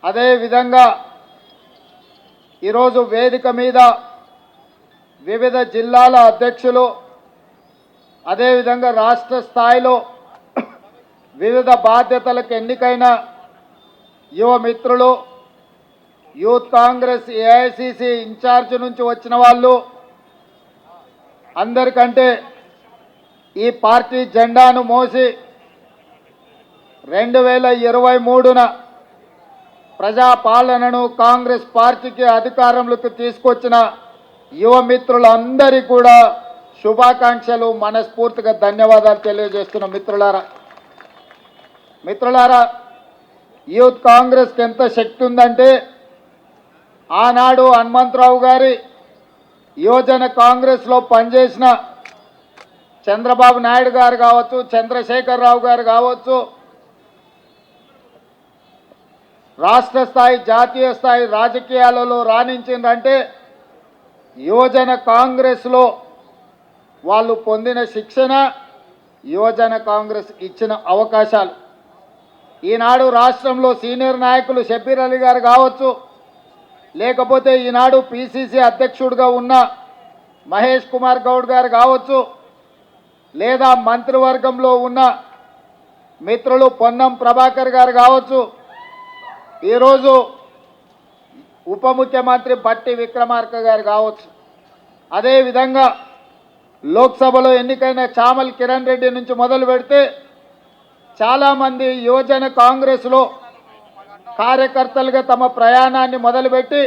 అదేవిధంగా ఈరోజు వేదిక మీద వివిధ జిల్లాల అధ్యక్షులు, అదేవిధంగా రాష్ట్ర స్థాయిలో వివిధ బాధ్యతలకు ఎన్నికైన యువ మిత్రులు, యూత్ కాంగ్రెస్ ఏఐసిసి ఇన్ఛార్జ్ నుంచి వచ్చిన వాళ్ళు అందరికంటే ఈ పార్టీ జెండాను మోసి 2023న ప్రజాపాలనను కాంగ్రెస్ పార్టీకి అధికారంలోకి తీసుకొచ్చిన యువ మిత్రులందరికీ కూడా శుభాకాంక్షలు, మనస్ఫూర్తిగా ధన్యవాదాలు తెలియజేస్తున్న మిత్రులారా, యూత్ కాంగ్రెస్కి ఎంత శక్తి ఉందంటే ఆనాడు హనుమంతరావు గారి యువజన కాంగ్రెస్లో పనిచేసిన చంద్రబాబు నాయుడు గారు కావచ్చు, చంద్రశేఖరరావు గారు కావచ్చు, రాష్ట్ర స్థాయి జాతీయ స్థాయి రాజకీయాలలో రాణించిందంటే యువజన కాంగ్రెస్లో వాళ్ళు పొందిన శిక్షణ, యువజన కాంగ్రెస్ ఇచ్చిన అవకాశాలు. ఈనాడు రాష్ట్రంలో సీనియర్ నాయకులు షబ్బీర్ అలీ గారు కావచ్చు, లేకపోతే ఈనాడు పిసిసి అధ్యక్షుడిగా ఉన్న మహేష్ కుమార్ గౌడ్ గారు కావచ్చు, లేదా మంత్రివర్గంలో ఉన్న మిత్రులు పొన్నం ప్రభాకర్ గారు కావచ్చు, ఈరోజు ఉప ముఖ్యమంత్రి బట్టి విక్రమార్క గారు కావచ్చు, అదేవిధంగా లోక్సభలో ఎన్నికైన చామల్ కిరణ్ రెడ్డి నుంచి మొదలు పెడితే చాలామంది యువజన కాంగ్రెస్లో కార్యకర్తలుగా తమ ప్రయాణాన్ని మొదలుపెట్టి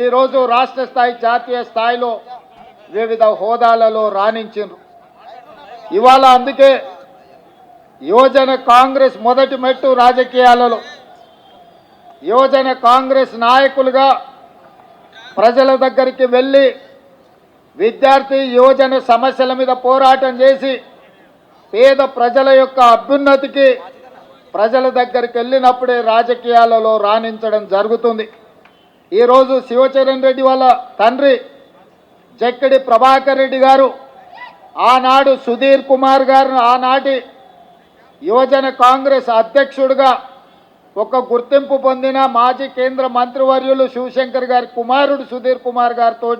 ఈరోజు రాష్ట్ర స్థాయి జాతీయ స్థాయిలో వివిధ హోదాలలో రాణించారు. ఇవాళ అందుకే యువజన కాంగ్రెస్ మొదటి మెట్టు రాజకీయాలలో యువజన కాంగ్రెస్ నాయకులుగా ప్రజల దగ్గరికి వెళ్ళి విద్యార్థి యువజన సమస్యల మీద పోరాటం చేసి పేద ప్రజల యొక్క అభ్యున్నతికి ప్రజల దగ్గరికి వెళ్ళినప్పుడే రాజకీయాలలో రాణించడం జరుగుతుంది. ఈరోజు శివచరణ్ రెడ్డి వాళ్ళ తండ్రి జక్కిడి ప్రభాకర్ రెడ్డి గారు, ఆనాడు సుధీర్ కుమార్ గారు ఆనాటి యువజన కాంగ్రెస్ అధ్యక్షుడిగా ఒక గుర్తింపు పొందిన మాజీ కేంద్ర మంత్రివర్యులు శివశంకర్ గారి కుమారుడు సుధీర్ కుమార్ గారితో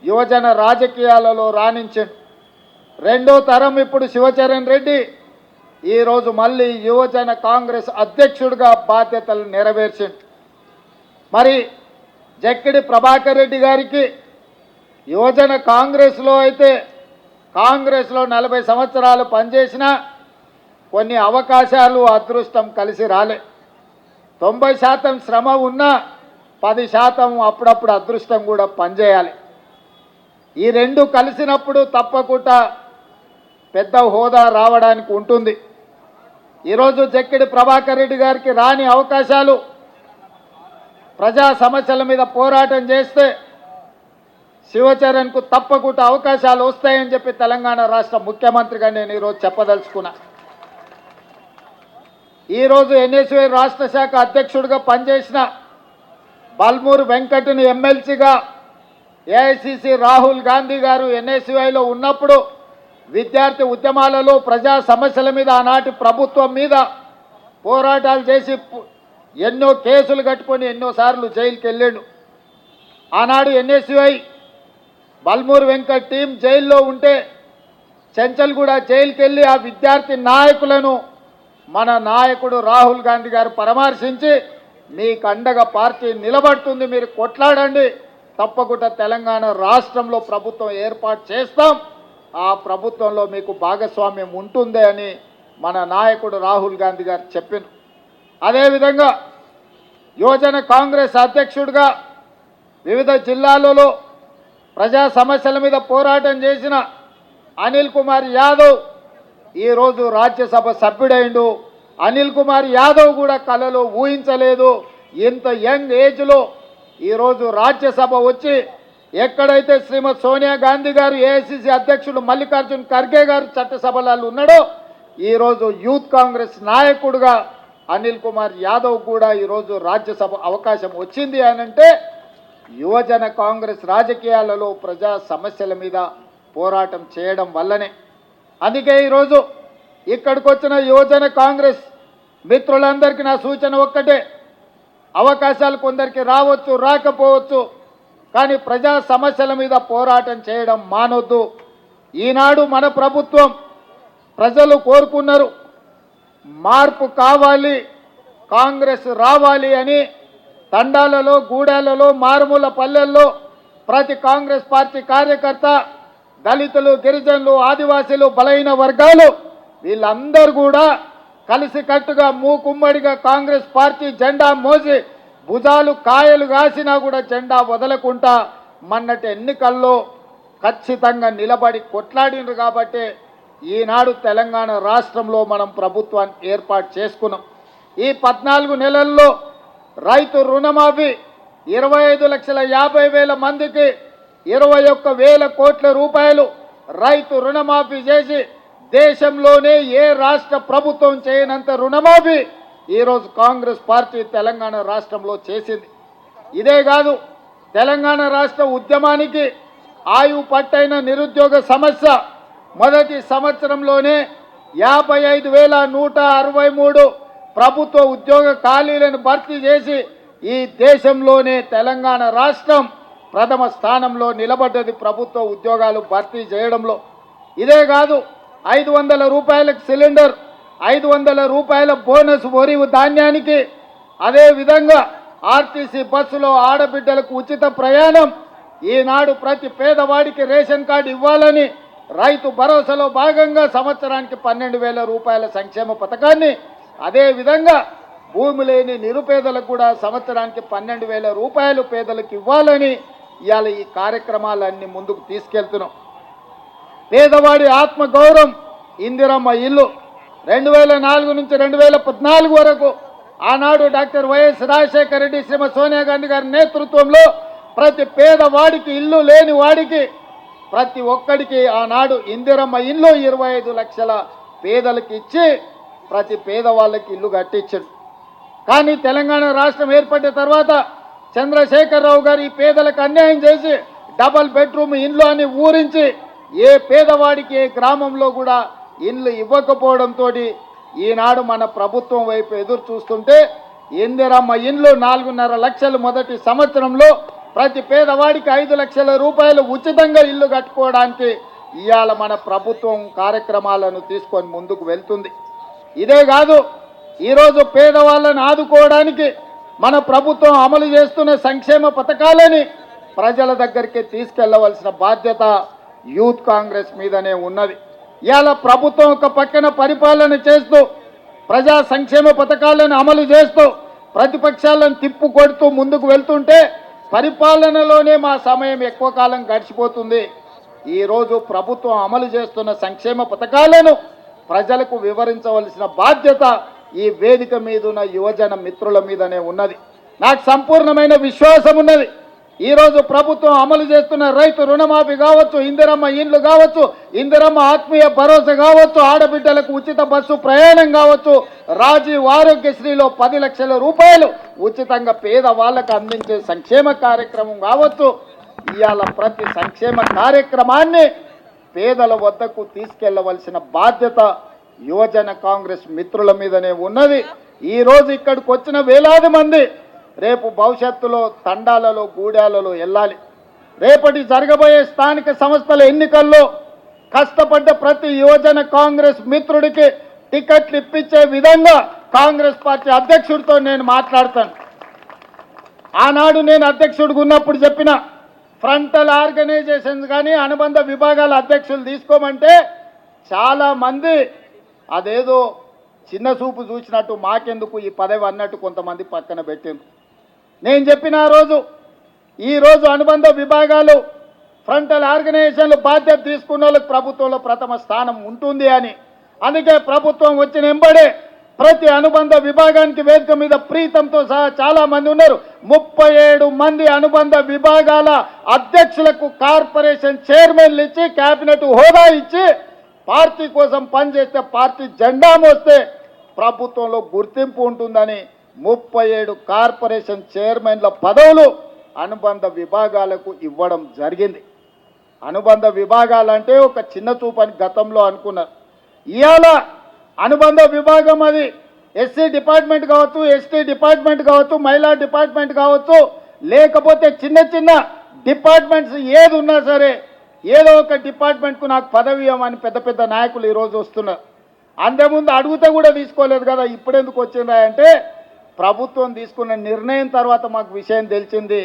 యువజన రాజకీయాలలో రాణించాడు. రెండో తరం ఇప్పుడు శివచరణ్ రెడ్డి ఈరోజు మళ్ళీ యువజన కాంగ్రెస్ అధ్యక్షుడిగా బాధ్యతలు నెరవేర్చాడు. మరి జక్కిడి ప్రభాకర్ రెడ్డి గారికి యువజన కాంగ్రెస్లో అయితే కాంగ్రెస్లో 40 సంవత్సరాలు పనిచేసినా కొన్ని అవకాశాలు అదృష్టం కలిసి రాలే. 90% శ్రమ ఉన్నా 10% అప్పుడప్పుడు అదృష్టం కూడా పనిచేయాలి. ఈ రెండు కలిసినప్పుడు తప్పకుండా పెద్ద హోదా రావడానికి ఉంటుంది. ఈరోజు జక్కిడి ప్రభాకర్ రెడ్డి గారికి రాని అవకాశాలు ప్రజా సమస్యల మీద పోరాటం చేస్తే శివచరణ్కు తప్పకుండా అవకాశాలు వస్తాయని చెప్పి తెలంగాణ రాష్ట్ర ముఖ్యమంత్రిగా నేను ఈరోజు చెప్పదలుచుకున్నా. ఈరోజు ఎన్ఎస్యుఐ రాష్ట్ర శాఖ అధ్యక్షుడిగా పనిచేసిన బల్మూరు వెంకట్ని ఎమ్మెల్సీగా ఏఐసిసి రాహుల్ గాంధీ గారు ఎన్ఎస్యుఐలో ఉన్నప్పుడు విద్యార్థి ఉద్యమాలలో ప్రజా సమస్యల మీద ఆనాటి ప్రభుత్వం మీద పోరాటాలు చేసి ఎన్నో కేసులు కట్టుకొని ఎన్నోసార్లు జైలుకి వెళ్ళాడు. ఆనాడు ఎన్ఎస్యుఐ బల్మూరు వెంకట్ టీం జైల్లో ఉంటే చెంచల్ కూడా జైలుకి వెళ్ళి ఆ విద్యార్థి నాయకులను మన నాయకుడు రాహుల్ గాంధీ గారు పరామర్శించి మీకు అండగా పార్టీ నిలబడుతుంది, మీరు కొట్లాడండి, తప్పకుండా తెలంగాణ రాష్ట్రంలో ప్రభుత్వం ఏర్పాటు చేస్తాం, ఆ ప్రభుత్వంలో మీకు భాగస్వామ్యం ఉంటుంది అని మన నాయకుడు రాహుల్ గాంధీ గారు చెప్పారు. అదేవిధంగా యువజన కాంగ్రెస్ అధ్యక్షుడిగా వివిధ జిల్లాలలో ప్రజా సమస్యల మీద పోరాటం చేసిన అనిల్ కుమార్ యాదవ్ ఈరోజు రాజ్యసభ సభ్యుడైండు. అనిల్ కుమార్ యాదవ్ కూడా కలలో ఊహించలేదు ఇంత యంగ్ ఏజ్లో ఈరోజు రాజ్యసభ వచ్చి ఎక్కడైతే శ్రీమతి సోనియా గాంధీ గారు ఏఐసిసి అధ్యక్షుడు మల్లికార్జున్ ఖర్గే గారు చట్టసభలలో ఉన్నాడో ఈరోజు యూత్ కాంగ్రెస్ నాయకుడుగా అనిల్ కుమార్ యాదవ్ కూడా ఈరోజు రాజ్యసభ అవకాశం వచ్చింది అనంటే యువజన కాంగ్రెస్ రాజకీయాలలో ప్రజా సమస్యల మీద పోరాటం చేయడం వల్లనే. అందుకే ఈరోజు ఇక్కడికి వచ్చిన యువజన కాంగ్రెస్ మిత్రులందరికీ నా సూచన ఒక్కటే, అవకాశాలు కొందరికి రావచ్చు, రాకపోవచ్చు. కానీ ప్రజా సమస్యల మీద పోరాటం చేయడం మానొద్దు. ఈనాడు మన ప్రభుత్వం ప్రజలు కోరుకున్నారు, మార్పు కావాలి, కాంగ్రెస్ రావాలి అని తండాలలో, గూడాలలో, మారుమూల పల్లెల్లో ప్రతి కాంగ్రెస్ పార్టీ కార్యకర్త, దళితులు, గిరిజనులు, ఆదివాసీలు, బలహీన వర్గాలు వీళ్ళందరూ కూడా కలిసికట్టుగా మూకుమ్మడిగా కాంగ్రెస్ పార్టీ జెండా మోసి భుజాలు కాయలు కాసినా కూడా జెండా వదలకుండా మొన్నటి ఎన్నికల్లో ఖచ్చితంగా నిలబడి కొట్లాడినరు. కాబట్టి ఈనాడు తెలంగాణ రాష్ట్రంలో మనం ప్రభుత్వాన్ని ఏర్పాటు చేసుకున్నాం. ఈ 14 నెలల్లో రైతు రుణమాఫీ 25,50,000 మందికి 21,000 కోట్ల రూపాయలు రైతు రుణమాఫీ చేసి దేశంలోనే ఏ రాష్ట్ర ప్రభుత్వం చేయనంత రుణమాఫీ ఈరోజు కాంగ్రెస్ పార్టీ తెలంగాణ రాష్ట్రంలో చేసింది. ఇదే కాదు, తెలంగాణ రాష్ట్ర ఉద్యమానికి ఆయువు పట్టైన నిరుద్యోగ సమస్య మొదటి సంవత్సరంలోనే 55,163 ప్రభుత్వ ఉద్యోగ ఖాళీలను భర్తీ చేసి ఈ దేశంలోనే తెలంగాణ రాష్ట్రం ప్రథమ స్థానంలో నిలబడ్డది ప్రభుత్వ ఉద్యోగాలు భర్తీ చేయడంలో. ఇదే కాదు, 500 రూపాయలకు సిలిండర్, 500 రూపాయల బోనస్ వరి ధాన్యానికి, అదేవిధంగా ఆర్టీసీ బస్సులో ఆడబిడ్డలకు ఉచిత ప్రయాణం, ఈనాడు ప్రతి పేదవాడికి రేషన్ కార్డు ఇవ్వాలని రైతు భరోసాలో భాగంగా సంవత్సరానికి 12,000 రూపాయల సంక్షేమ పథకాన్ని, అదేవిధంగా భూమి లేని నిరుపేదలకు కూడా సంవత్సరానికి 12,000 రూపాయలు పేదలకు ఇవ్వాలని ఇవాళ ఈ కార్యక్రమాలన్నీ ముందుకు తీసుకెళ్తున్నాం. పేదవాడి ఆత్మగౌరవం ఇందిరమ్మ ఇల్లు 2004 నుంచి 2014 వరకు ఆనాడు డాక్టర్ వైఎస్ రాజశేఖర రెడ్డి, శ్రీమతి సోనియా గాంధీ గారి నేతృత్వంలో ప్రతి పేదవాడికి, ఇల్లు లేని వాడికి, ప్రతి ఒక్కడికి ఆనాడు ఇందిరమ్మ ఇల్లు 25 లక్షల పేదలకు ఇచ్చి ప్రతి పేదవాళ్ళకి ఇల్లు కట్టించాడు. కానీ తెలంగాణ రాష్ట్రం ఏర్పడిన తర్వాత చంద్రశేఖరరావు గారు ఈ పేదలకు అన్యాయం చేసి డబల్ బెడ్రూమ్ ఇండ్లు అని ఊరించి ఏ పేదవాడికి ఏ గ్రామంలో కూడా ఇండ్లు ఇవ్వకపోవడంతో ఈనాడు మన ప్రభుత్వం వైపు ఎదురు చూస్తుంటే ఇందిరమ్మ ఇండ్లు 4.5 లక్షలు మొదటి సంవత్సరంలో ప్రతి పేదవాడికి 5 లక్షల రూపాయలు ఉచితంగా ఇల్లు కట్టుకోవడానికి ఇవాళ మన ప్రభుత్వం కార్యక్రమాలను తీసుకొని ముందుకు వెళ్తుంది. ఇదే కాదు, ఈరోజు పేదవాళ్ళని ఆదుకోవడానికి మన ప్రభుత్వం అమలు చేస్తున్న సంక్షేమ పథకాలని ప్రజల దగ్గరికి తీసుకెళ్లవలసిన బాధ్యత యూత్ కాంగ్రెస్ మీదనే ఉన్నది. ఇవాళ ప్రభుత్వం ఒక పక్కన పరిపాలన చేస్తూ ప్రజా సంక్షేమ పథకాలను అమలు చేస్తూ ప్రతిపక్షాలను తిప్పు కొడుతూ ముందుకు వెళ్తుంటే పరిపాలనలోనే మా సమయం ఎక్కువ కాలం గడిచిపోతుంది. ఈరోజు ప్రభుత్వం అమలు చేస్తున్న సంక్షేమ పథకాలను ప్రజలకు వివరించవలసిన బాధ్యత ఈ వేదిక మీద ఉన్న యువజన మిత్రుల మీదనే ఉన్నది. నాకు సంపూర్ణమైన విశ్వాసం ఉన్నది. ఈరోజు ప్రభుత్వం అమలు చేస్తున్న రైతు రుణమాఫీ కావచ్చు, ఇందిరమ్మ ఇండ్లు కావచ్చు, ఇందిరమ్మ ఆత్మీయ భరోసా కావచ్చు, ఆడబిడ్డలకు ఉచిత బస్సు ప్రయాణం కావచ్చు, రాజీవ్ ఆరోగ్యశ్రీలో 10 లక్షల రూపాయలు ఉచితంగా పేదవాళ్ళకు అందించే సంక్షేమ కార్యక్రమం కావచ్చు, ఇవాళ ప్రతి సంక్షేమ కార్యక్రమాన్ని పేదల వద్దకు తీసుకెళ్లవలసిన బాధ్యత యువజన కాంగ్రెస్ మిత్రుల మీదనే ఉన్నది. ఈరోజు ఇక్కడికి వచ్చిన వేలాది మంది రేపు భవిష్యత్తులో తండాలలో, గూడాలలో వెళ్ళాలి. రేపటి జరగబోయే స్థానిక సంస్థల ఎన్నికల్లో కష్టపడ్డ ప్రతి యువజన కాంగ్రెస్ మిత్రుడికి టికెట్లు ఇప్పించే విధంగా కాంగ్రెస్ పార్టీ అధ్యక్షుడితో నేను మాట్లాడతాను. ఆనాడు నేను అధ్యక్షుడిగా ఉన్నప్పుడు చెప్పిన ఫ్రంటల్ ఆర్గనైజేషన్స్ కానీ అనుబంధ విభాగాల అధ్యక్షులు తీసుకోమంటే చాలామంది అదేదో చిన్న చూపు చూసినట్టు మాకెందుకు ఈ పదవి అన్నట్టు కొంతమంది పక్కన పెట్టింది. నేను చెప్పిన ఈరోజు అనుబంధ విభాగాలు ఫ్రంటల్ ఆర్గనైజేషన్లు బాధ్యత తీసుకున్న వాళ్ళకి ప్రభుత్వంలో ప్రథమ స్థానం ఉంటుంది అని. అందుకే ప్రభుత్వం వచ్చిన వెంబడే ప్రతి అనుబంధ విభాగానికి వేదిక మీద ప్రీతంతో సహా చాలా మంది ఉన్నారు. 37 మంది అనుబంధ విభాగాల అధ్యక్షులకు కార్పొరేషన్ చైర్మన్లు ఇచ్చి, కేబినెట్ హోదా ఇచ్చి, పార్టీ కోసం పనిచేస్తే పార్టీ జెండా మోస్తే ప్రభుత్వంలో గుర్తింపు ఉంటుందని 37 కార్పొరేషన్ చైర్మన్ల పదవులు అనుబంధ విభాగాలకు ఇవ్వడం జరిగింది. అనుబంధ విభాగాలంటే ఒక చిన్న చూపని గతంలో అనుకున్నారు. ఇవాళ అనుబంధ విభాగం అది ఎస్సీ డిపార్ట్మెంట్ కావచ్చు, ఎస్టీ డిపార్ట్మెంట్ కావచ్చు, మహిళా డిపార్ట్మెంట్ కావచ్చు, లేకపోతే చిన్న చిన్న డిపార్ట్మెంట్స్ ఏది ఉన్నా సరే ఏదో ఒక డిపార్ట్మెంట్కు నాకు పదవి ఇవ్వమని పెద్ద పెద్ద నాయకులు ఈరోజు వస్తున్నారు. అంతకుముందు అడిగితే కూడా తీసుకోలేదు కదా, ఇప్పుడెందుకు వచ్చిందా అంటే ప్రభుత్వం తీసుకున్న నిర్ణయం తర్వాత మాకు విషయం తెలిసింది.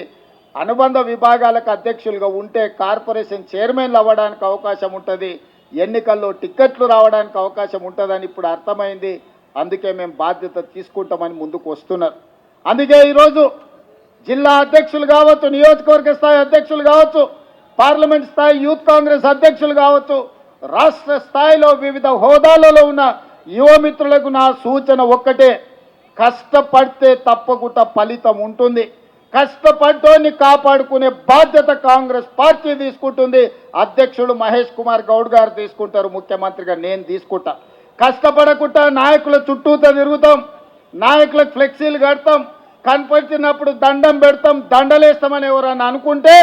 అనుబంధ విభాగాలకు అధ్యక్షులుగా ఉంటే కార్పొరేషన్ చైర్మన్లు అవ్వడానికి అవకాశం ఉంటుంది, ఎన్నికల్లో టిక్కెట్లు రావడానికి అవకాశం ఉంటుందని ఇప్పుడు అర్థమైంది. అందుకే మేము బాధ్యత తీసుకుంటామని ముందుకు వస్తున్నారు. అందుకే ఈరోజు జిల్లా అధ్యక్షులు కావచ్చు, నియోజకవర్గ స్థాయి అధ్యక్షులు కావచ్చు, పార్లమెంట్ స్థాయి యూత్ కాంగ్రెస్ అధ్యక్షులు కావచ్చు, రాష్ట్ర స్థాయిలో వివిధ హోదాలలో ఉన్న యువమిత్రులకు నా సూచన ఒక్కటే, కష్టపడితే తప్పకుండా ఫలితం ఉంటుంది. కష్టపడ్డోని కాపాడుకునే బాధ్యత కాంగ్రెస్ పార్టీ తీసుకుంటుంది. అధ్యక్షుడు మహేష్ కుమార్ గౌడ్ గారు తీసుకుంటారు, ముఖ్యమంత్రిగా నేను తీసుకుంటా. కష్టపడకుండా నాయకుల చుట్టూతో తిరుగుతాం, నాయకులకు ఫ్లెక్సీలు కడతాం, కనపడినప్పుడు దండం పెడతాం, దండలేస్తామని ఎవరన్నా అనుకుంటే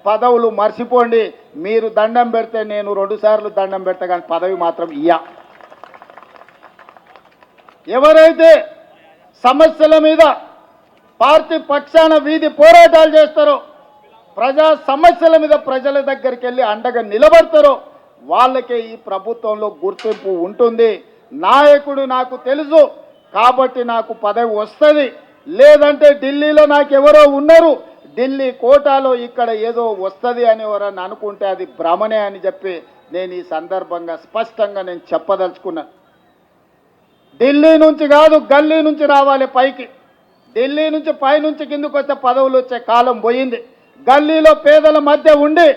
పదవులు మర్చిపోండి. మీరు దండం పెడితే నేను 2 సార్లు దండం పెడతా, కానీ పదవి మాత్రం ఇయ్యా. ఎవరైతే సమస్యల మీద పార్టీ పక్షాన వీధి పోరాటాలు చేస్తారో, ప్రజా సమస్యల మీద ప్రజల దగ్గరికి వెళ్ళి అండగా నిలబడతారో వాళ్ళకే ఈ ప్రభుత్వంలో గుర్తింపు ఉంటుంది. నాయకుడు నాకు తెలుసు కాబట్టి నాకు పదవి వస్తుంది, లేదంటే ఢిల్లీలో నాకు ఎవరో ఉన్నారు, ఢిల్లీ కోటాలో ఇక్కడ ఏదో వస్తుంది అని ఎవరన్నా అనుకుంటే అది భ్రమనే అని చెప్పి నేను ఈ సందర్భంగా స్పష్టంగా నేను చెప్పదలుచుకున్నాను. ఢిల్లీ నుంచి కాదు, గల్లీ నుంచి రావాలి పైకి. ఢిల్లీ నుంచి పైనుంచి కిందకు వస్తే పదవులు వచ్చే కాలం పోయింది. గల్లీలో పేదల మధ్య ఉండి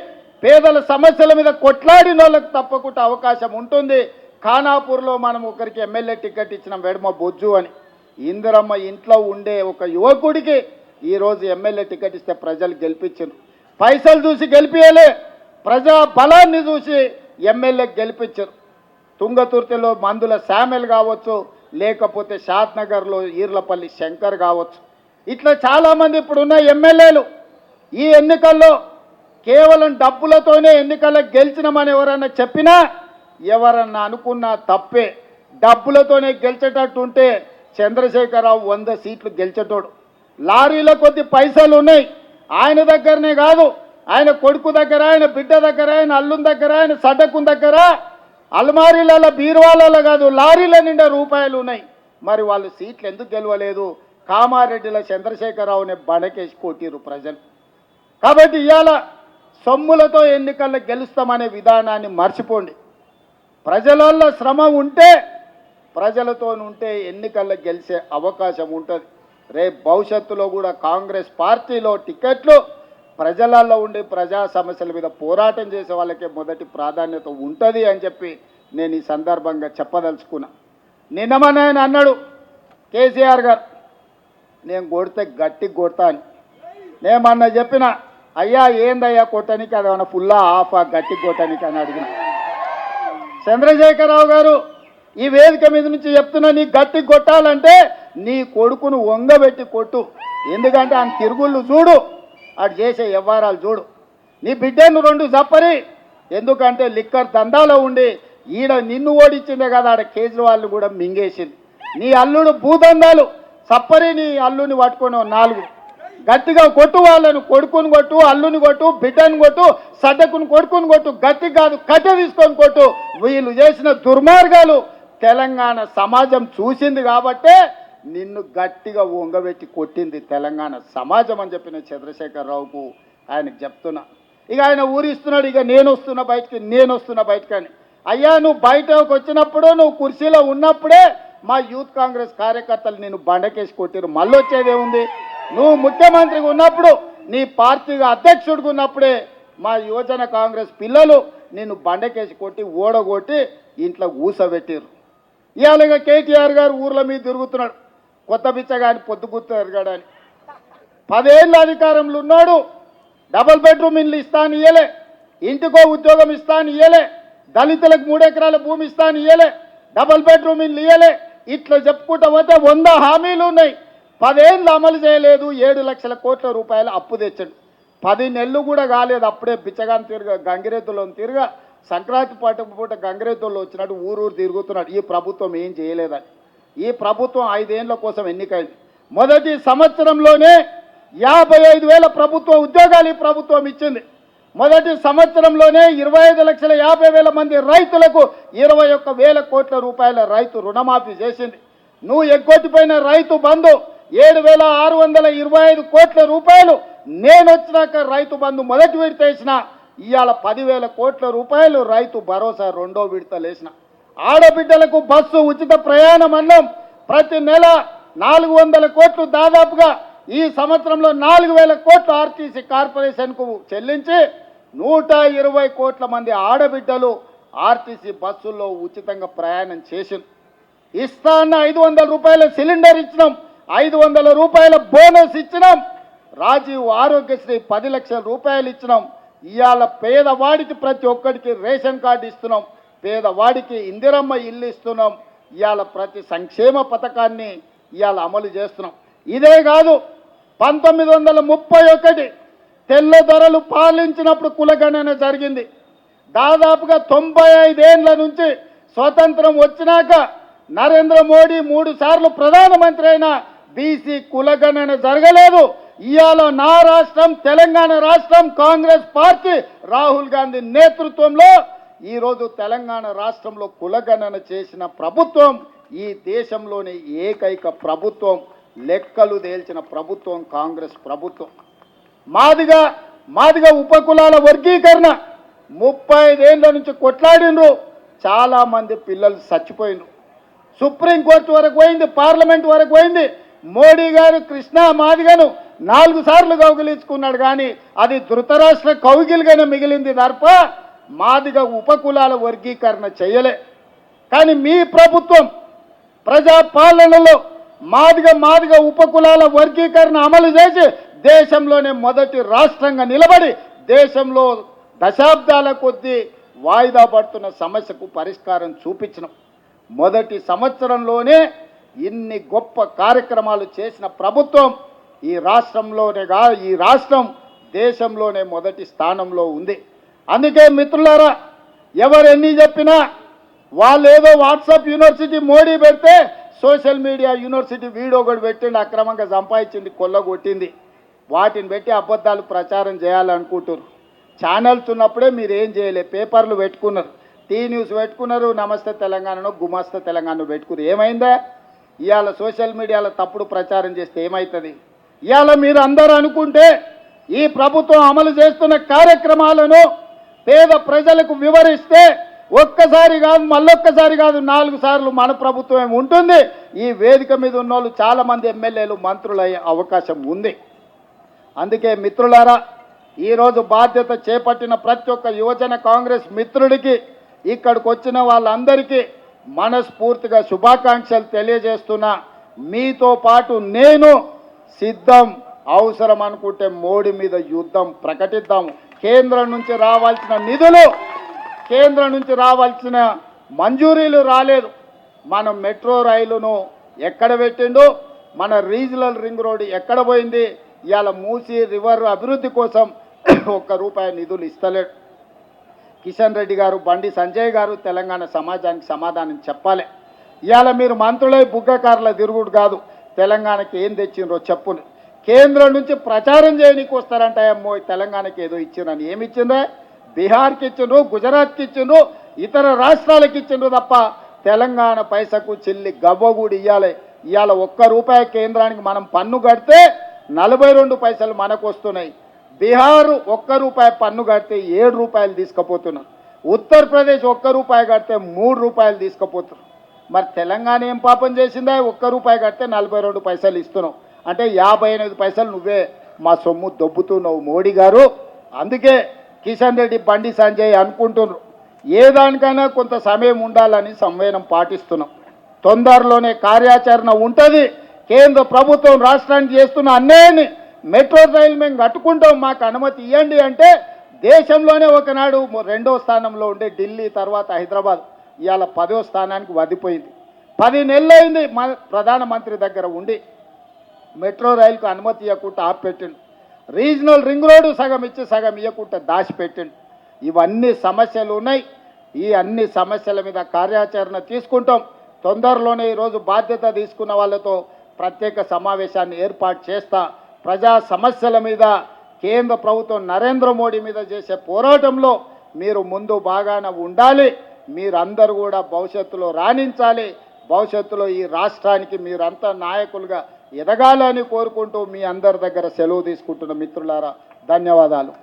పేదల సమస్యల మీద కొట్లాడిన వాళ్ళకి తప్పకుండా అవకాశం ఉంటుంది. ఖానాపూర్లో మనం ఒకరికి ఎమ్మెల్యే టికెట్ ఇచ్చిన వెడమ బొజ్జు అని, ఇందిరమ్మ ఇంట్లో ఉండే ఒక యువకుడికి ఈరోజు ఎమ్మెల్యే టికెట్ ఇస్తే ప్రజలు గెలిపించారు. పైసలు చూసి గెలిపియలే, ప్రజా బలాన్ని చూసి ఎమ్మెల్యే గెలిపించారు. తుంగతుర్తిలో మందుల శామెల్ కావచ్చు, లేకపోతే షాద్నగర్లో ఈర్లపల్లి శంకర్ కావచ్చు, ఇట్లా చాలామంది ఇప్పుడున్న ఎమ్మెల్యేలు ఈ ఎన్నికల్లో కేవలం డబ్బులతోనే ఎన్నికల్లో గెలిచినామని ఎవరన్నా చెప్పినా, ఎవరన్నా అనుకున్నా తప్పే. డబ్బులతోనే గెలిచేటట్టు ఉంటే చంద్రశేఖరరావు 100 సీట్లు గెలిచేటోడు. లారీలో కొద్ది పైసలు ఉన్నాయి, ఆయన దగ్గరనే కాదు, ఆయన కొడుకు దగ్గర, ఆయన బిడ్డ దగ్గర, ఆయన అల్లుని దగ్గర, ఆయన సడ్డకుని దగ్గర, అల్మారీలలో బీరువాలలో కాదు లారీల నిండా రూపాయలు ఉన్నాయి. మరి వాళ్ళు సీట్లు ఎందుకు గెలవలేదు? కామారెడ్డిలో చంద్రశేఖరరావుని బడకేసి కొట్టిరు ప్రజలు. కాబట్టి ఇవాళ సొమ్ములతో ఎన్నికల్లో గెలుస్తామనే విధానాన్ని మర్చిపోండి. ప్రజలలో శ్రమ ఉంటే, ప్రజలతో ఉంటే ఎన్నికల్లో గెలిచే అవకాశం ఉంటుంది. రేపు భవిష్యత్తులో కూడా కాంగ్రెస్ పార్టీలో టికెట్లు ప్రజలలో ఉండి ప్రజా సమస్యల మీద పోరాటం చేసే వాళ్ళకే మొదటి ప్రాధాన్యత ఉంటుంది అని చెప్పి నేను ఈ సందర్భంగా చెప్పదలుచుకున్నా. నిన్నమని అన్నాడు కేసీఆర్ గారు, నేను కొడితే గట్టి కొడతా అని. నేమన్నా చెప్పిన, అయ్యా ఏందయ్యా కొట్టడానికి, అదేమన్నా ఫుల్లా ఆఫా గట్టి కొట్టడానికి అని అడిగిన. చంద్రశేఖరరావు గారు ఈ వేదిక మీద నుంచి చెప్తున్నా, నీ గట్టి కొట్టాలంటే నీ కొడుకును వంగబెట్టి కొట్టు. ఎందుకంటే ఆయన తిరుగుళ్ళు చూడు, అటు చేసే వ్యవహారాలు చూడు. నీ బిడ్డను 2 జప్పరి, ఎందుకంటే లిక్కర్ దందాలో ఉండి ఈడ నిన్ను ఓడించిందే కదా, ఆడ కేజ్రీవాల్ని కూడా మింగేసింది. నీ అల్లుడు భూదందాలు సప్పరి, నీ అల్లుని పట్టుకొని 4 గట్టిగా కొట్టు. వాళ్ళను కొడుకుని కొట్టు, అల్లుని కొట్టు, బిడ్డను కొట్టు, సడ్డకుని కొడుకుని కొట్టు, గట్టి కాదు కట్టె తీసుకొని కొట్టు. వీళ్ళు చేసిన దుర్మార్గాలు తెలంగాణ సమాజం చూసింది కాబట్టే నిన్ను గట్టిగా వంగబెట్టి కొట్టింది తెలంగాణ సమాజం అని చెప్పిన చంద్రశేఖరరావుకు ఆయనకు చెప్తున్నా. ఇక ఆయన ఊరిస్తున్నాడు, ఇక నేను వస్తున్నా బయటకి అని. అయ్యా నువ్వు బయటకు వచ్చినప్పుడు, నువ్వు కుర్చీలో ఉన్నప్పుడే మా యూత్ కాంగ్రెస్ కార్యకర్తలు నేను బండకేసి కొట్టిరు. మళ్ళీ వచ్చేదేముంది? నువ్వు ముఖ్యమంత్రిగా ఉన్నప్పుడు, నీ పార్టీగా అధ్యక్షుడిగా ఉన్నప్పుడే మా యువజన కాంగ్రెస్ పిల్లలు నిన్ను బండకేసి కొట్టి ఓడగొట్టి ఇంట్లో ఊసబెట్టిరు. ఇవాళ కేటీఆర్ గారు ఊర్ల మీద తిరుగుతున్నాడు, కొత్త బిచ్చగాని పొద్దుగుర్తు ఎరగడని. 10 ఏళ్ళ అధికారంలో ఉన్నాడు, డబుల్ బెడ్రూమ్ ఇల్లు ఇస్తాను ఇయ్యలే, ఇంటికో ఉద్యోగం ఇస్తాను ఇయ్యలే, దళితులకు 3 ఎకరాల భూమి ఇస్తాను ఇయ్యలే, డబుల్ బెడ్రూమ్ ఇల్లు ఇయ్యలే. ఇట్లా చెప్పుకుంటా పోతే 100 హామీలు ఉన్నాయి. 10 ఏళ్ళు అమలు చేయలేదు. 7 లక్షల కోట్ల రూపాయలు అప్పు తెచ్చాడు. 10 నెలలు కూడా కాలేదు, అప్పుడే బిచ్చగాని గంగిరెద్దులో సంక్రాంతి పూట గంగిరెద్దుల్లో వచ్చినట్టు ఊరూరు తిరుగుతున్నాడు. ఈ ప్రభుత్వం ఏం చేయలేదని. ఈ ప్రభుత్వం 5 ఏళ్ల కోసం ఎన్నికైంది. మొదటి సంవత్సరంలోనే 55,000 ప్రభుత్వ ఉద్యోగాలు ఈ ప్రభుత్వం ఇచ్చింది. మొదటి సంవత్సరంలోనే 25,50,000 మంది రైతులకు 21,000 కోట్ల రూపాయల రైతు రుణమాఫీ చేసింది. నువ్వు ఎగ్గొట్టిపోయిన రైతు బంధు 7,625 కోట్ల రూపాయలు నేను వచ్చినాక రైతు బంధు మొదటి విడత వేసిన. ఇవాళ 10,000 కోట్ల రూపాయలు రైతు భరోసా రెండో విడతలు వేసిన. ఆడబిడ్డలకు బస్సు ఉచిత ప్రయాణం అన్నం ప్రతి నెల 400 కోట్లు, దాదాపుగా ఈ సంవత్సరంలో 4,000 కోట్లు ఆర్టీసీ కార్పొరేషన్కు చెల్లించి 120 కోట్ల మంది ఆడబిడ్డలు ఆర్టీసీ బస్సుల్లో ఉచితంగా ప్రయాణం చేసింది. ఇస్తా అన్న 500 రూపాయల సిలిండర్ ఇచ్చినాం, 500 రూపాయల బోనస్ ఇచ్చినాం. రాజీవ్ ఆరోగ్యశ్రీ 10 లక్షల రూపాయలు ఇచ్చినాం. ఇవాళ పేదవాడికి ప్రతి ఒక్కడికి రేషన్ కార్డు ఇస్తున్నాం, పేదవాడికి ఇందిరమ్మ ఇల్లు ఇస్తున్నాం. ఇవాళ ప్రతి సంక్షేమ పథకాన్ని ఇవాళ అమలు చేస్తున్నాం. ఇదే కాదు, 1931 తెల్ల దొరలు పాలించినప్పుడు కులగణన జరిగింది. దాదాపుగా 95 ఏళ్ల నుంచి స్వతంత్రం వచ్చినాక నరేంద్ర మోడీ 3 సార్లు ప్రధానమంత్రి అయినా బీసీ కులగణన జరగలేదు. ఇవాళ నా రాష్ట్రం తెలంగాణ రాష్ట్రం, కాంగ్రెస్ పార్టీ రాహుల్ గాంధీ నేతృత్వంలో ఈరోజు తెలంగాణ రాష్ట్రంలో కులగణన చేసిన ప్రభుత్వం, ఈ దేశంలోని ఏకైక ప్రభుత్వం, లెక్కలు తేల్చిన ప్రభుత్వం కాంగ్రెస్ ప్రభుత్వం. మాదిగా ఉపకులాల వర్గీకరణ 35 ఏళ్ల నుంచి కొట్లాడినరు. చాలామంది పిల్లలు చచ్చిపోయినరు. సుప్రీంకోర్టు వరకు పోయింది, పార్లమెంట్ వరకు పోయింది. మోడీ గారు కృష్ణా మాదిగను 4 సార్లు కౌగిలించుకున్నాడు, కానీ అది ధృతరాష్ట్ర కౌగిలిగానే మిగిలింది తప్ప మాదిగ ఉపకులాల వర్గీకరణ చేయలే. కానీ మీ ప్రభుత్వం ప్రజాపాలనలో మాదిగ ఉపకులాల వర్గీకరణ అమలు చేసి దేశంలోనే మొదటి రాష్ట్రంగా నిలబడి దేశంలో దశాబ్దాల కొద్దీ వాయిదా పడుతున్న సమస్యకు పరిష్కారం చూపించినాం. మొదటి సంవత్సరంలోనే ఇన్ని గొప్ప కార్యక్రమాలు చేసిన ప్రభుత్వం ఈ రాష్ట్రం దేశంలోనే మొదటి స్థానంలో ఉంది. అందుకే మిత్రులారా, ఎవరు ఎన్ని చెప్పినా వాళ్ళు ఏదో వాట్సాప్ యూనివర్సిటీ మోడీ పెడితే సోషల్ మీడియా యూనివర్సిటీ వీడియో కూడా పెట్టిండి, అక్రమంగా సంపాదించింది, కొల్లగొట్టింది, వాటిని పెట్టి అబద్ధాలు ప్రచారం చేయాలనుకుంటున్నారు. ఛానల్స్ ఉన్నప్పుడే మీరు ఏం చేయలే, పేపర్లు పెట్టుకున్నారు, టీ న్యూస్ పెట్టుకున్నారు, నమస్తే తెలంగాణలో గుమాస్తా తెలంగాణ పెట్టుకున్నారు. ఏమైందా? ఇవాళ సోషల్ మీడియాలో తప్పుడు ప్రచారం చేస్తే ఏమవుతుంది? ఇవాళ మీరు అందరూ అనుకుంటే ఈ ప్రభుత్వం అమలు చేస్తున్న కార్యక్రమాలను పేద ప్రజలకు వివరిస్తే ఒక్కసారి కాదు, మళ్ళొక్కసారి కాదు, 4 సార్లు మన ప్రభుత్వం ఉంటుంది. ఈ వేదిక మీద ఉన్న వాళ్ళు చాలామంది ఎమ్మెల్యేలు, మంత్రులు అయ్యే అవకాశం ఉంది. అందుకే మిత్రులారా, ఈరోజు బాధ్యత చేపట్టిన ప్రతి ఒక్క యువజన కాంగ్రెస్ మిత్రుడికి, ఇక్కడికి వచ్చిన వాళ్ళందరికీ మనస్ఫూర్తిగా శుభాకాంక్షలు తెలియజేస్తున్నా. మీతో పాటు నేను సిద్ధం, అవసరం అనుకుంటే మోడీ మీద యుద్ధం ప్రకటిద్దాం. కేంద్రం నుంచి రావాల్సిన నిధులు, కేంద్రం నుంచి రావాల్సిన మంజూరీలు రాలేదు. మనం మెట్రో రైలును ఎక్కడ పెట్టిండు, మన రీజనల్ రింగ్ రోడ్ ఎక్కడ పోయింది? ఇవాళ మూసీ రివర్ అభివృద్ధి కోసం ₹1 నిధులు ఇస్తలేడు. కిషన్ రెడ్డి గారు, బండి సంజయ్ గారు తెలంగాణ సమాజానికి సమాధానం చెప్పాలి. ఇవాళ మీరు మంత్రులై బుగ్గకారుల తిరుగుడు కాదు, తెలంగాణకి ఏం తెచ్చిండ్రో చెప్పును. కేంద్రం నుంచి ప్రచారం చేయడానికి వస్తారంట, అమ్మో తెలంగాణకి ఏదో ఇచ్చిండ్రని. ఏమి ఇచ్చిండ్రా? బీహార్కి ఇచ్చిండ్రు, గుజరాత్కి ఇచ్చిండ్రు, ఇతర రాష్ట్రాలకు ఇచ్చిండ్రు తప్ప తెలంగాణ పైసకు చిల్లి గవ్వ కూడా ఇవ్వాలి. ఇవాళ ₹1 కేంద్రానికి మనం పన్ను కడితే 42 పైసలు మనకు వస్తున్నాయి. బీహార్ ₹1 పన్ను కడితే ₹7 తీసుకుపోతున్నారు. ఉత్తరప్రదేశ్ ₹1 కడితే ₹3 తీసుకుపోతున్నారు. మరి తెలంగాణ ఏం పాపం చేసిందా? ₹1 కడితే 42 పైసలు ఇస్తున్నావు అంటే 58 పైసలు నువ్వే మా సొమ్ము దొబ్బుతున్నావు మోడీ గారు. అందుకే కిషన్ రెడ్డి, బండి సంజయ్ అనుకుంటున్నారు ఏ దానికైనా కొంత సమయం ఉండాలని సంవేదనం పాటిస్తున్నాం. తొందరలోనే కార్యాచరణ ఉంటుంది. కేంద్ర ప్రభుత్వం రాష్ట్రానికి చేస్తున్న అన్యాయాన్ని, మెట్రో రైలు మేము కట్టుకుంటాం, మాకు అనుమతి ఇవ్వండి అంటే దేశంలోనే ఒకనాడు 2వ స్థానంలో ఉండే ఢిల్లీ, తర్వాత హైదరాబాద్ ఇవాళ 10వ స్థానానికి వదిపోయింది. 10 నెలలు అయింది ప్రధానమంత్రి దగ్గర ఉండి. మెట్రో రైలుకు అనుమతి ఇవ్వకుండా ఆపిపెట్టిండు. రీజనల్ రింగ్ రోడ్డు సగం ఇచ్చి సగం ఇవ్వకుండా దాచిపెట్టిండు. ఇవన్నీ సమస్యలు ఉన్నాయి. ఈ అన్ని సమస్యల మీద కార్యాచరణ తీసుకుంటాం. తొందరలోనే ఈరోజు బాధ్యత తీసుకున్న వాళ్ళతో ప్రత్యేక సమావేశాన్ని ఏర్పాటు చేస్తా. ప్రజా సమస్యల మీద కేంద్ర ప్రభుత్వం నరేంద్ర మోడీ మీద చేసే పోరాటంలో మీరు ముందు బాగానే ఉండాలి. మీరందరూ కూడా భవిష్యత్తులో రాణించాలి. భవిష్యత్తులో ఈ రాష్ట్రానికి మీరంతా నాయకులుగా ఎదగాలని కోరుకుంటూ మీ అందరి దగ్గర సెలవు తీసుకుంటున్న మిత్రులారా, ధన్యవాదాలు.